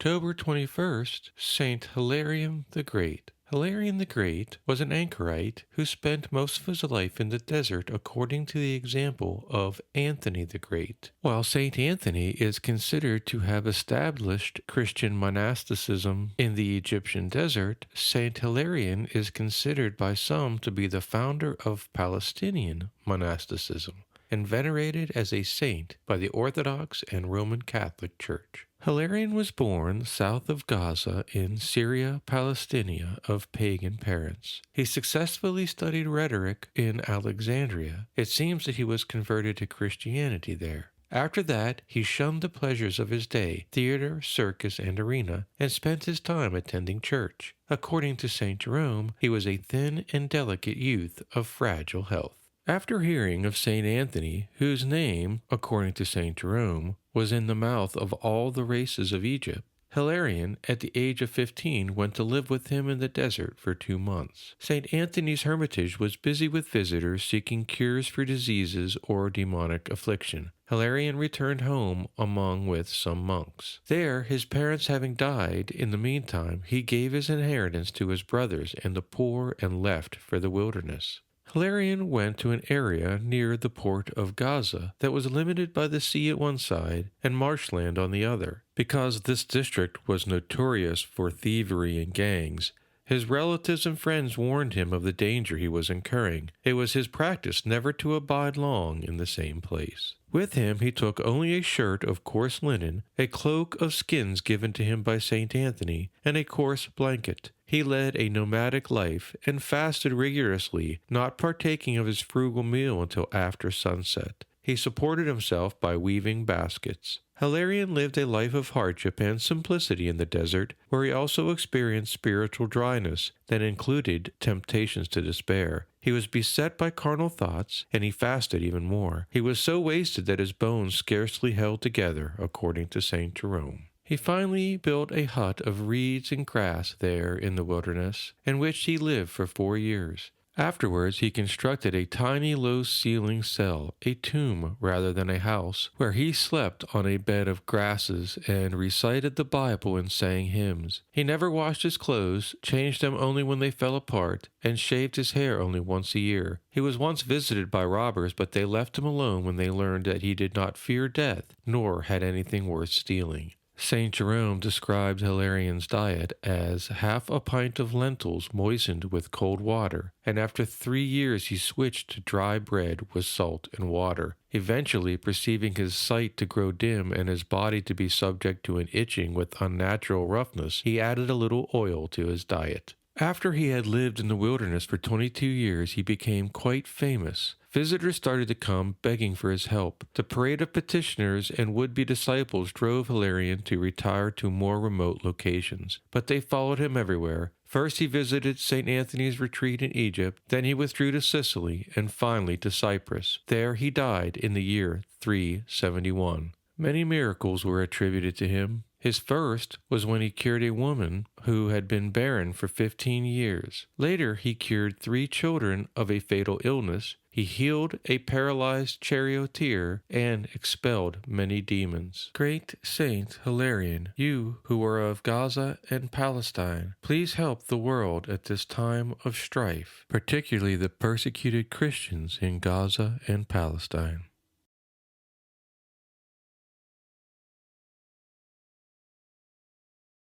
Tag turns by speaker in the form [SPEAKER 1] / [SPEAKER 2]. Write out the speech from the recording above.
[SPEAKER 1] October 21st, Saint Hilarion the Great. Hilarion the Great was an anchorite who spent most of his life in the desert according to the example of Anthony the Great. While Saint Anthony is considered to have established Christian monasticism in the Egyptian desert, Saint Hilarion is considered by some to be the founder of Palestinian monasticism and venerated as a saint by the Orthodox and Roman Catholic Church. Hilarion was born south of Gaza in Syria, Palaestina, of pagan parents. He successfully studied rhetoric in Alexandria. It seems that he was converted to Christianity there. After that, he shunned the pleasures of his day, theater, circus, and arena, and spent his time attending church. According to St. Jerome, he was a thin and delicate youth of fragile health. After hearing of St. Anthony, whose name, according to St. Jerome, was in the mouth of all the races of Egypt, Hilarion, at the age of 15, went to live with him in the desert for 2 months. St. Anthony's hermitage was busy with visitors seeking cures for diseases or demonic affliction. Hilarion returned home with some monks. There, his parents having died in the meantime, he gave his inheritance to his brothers and the poor and left for the wilderness. Hilarion went to an area near the port of Gaza that was limited by the sea at one side and marshland on the other. Because this district was notorious for thievery and gangs, his relatives and friends warned him of the danger he was incurring. It was his practice never to abide long in the same place. With him he took only a shirt of coarse linen, a cloak of skins given to him by St. Anthony, and a coarse blanket. He led a nomadic life and fasted rigorously, not partaking of his frugal meal until after sunset. He supported himself by weaving baskets. Hilarion lived a life of hardship and simplicity in the desert, where he also experienced spiritual dryness that included temptations to despair. He was beset by carnal thoughts, and he fasted even more. He was so wasted that his bones scarcely held together, according to St. Jerome. He finally built a hut of reeds and grass there in the wilderness, in which he lived for 4 years. Afterwards, he constructed a tiny low-ceiling cell, a tomb rather than a house, where he slept on a bed of grasses and recited the Bible and sang hymns. He never washed his clothes, changed them only when they fell apart, and shaved his hair only once a year. He was once visited by robbers, but they left him alone when they learned that he did not fear death, nor had anything worth stealing. St. Jerome described Hilarion's diet as half a pint of lentils moistened with cold water, and after 3 years he switched to dry bread with salt and water. Eventually, perceiving his sight to grow dim and his body to be subject to an itching with unnatural roughness, he added a little oil to his diet. After he had lived in the wilderness for 22 years, he became quite famous. Visitors started to come begging for his help. The parade of petitioners and would-be disciples drove Hilarion to retire to more remote locations, but they followed him everywhere. First he visited St. Anthony's retreat in Egypt, then he withdrew to Sicily, and finally to Cyprus. There he died in the year 371. Many miracles were attributed to him. His first was when he cured a woman who had been barren for 15 years. Later, he cured 3 children of a fatal illness. He healed a paralyzed charioteer and expelled many demons. Great Saint Hilarion, you who are of Gaza and Palestine, please help the world at this time of strife, particularly the persecuted Christians in Gaza and Palestine.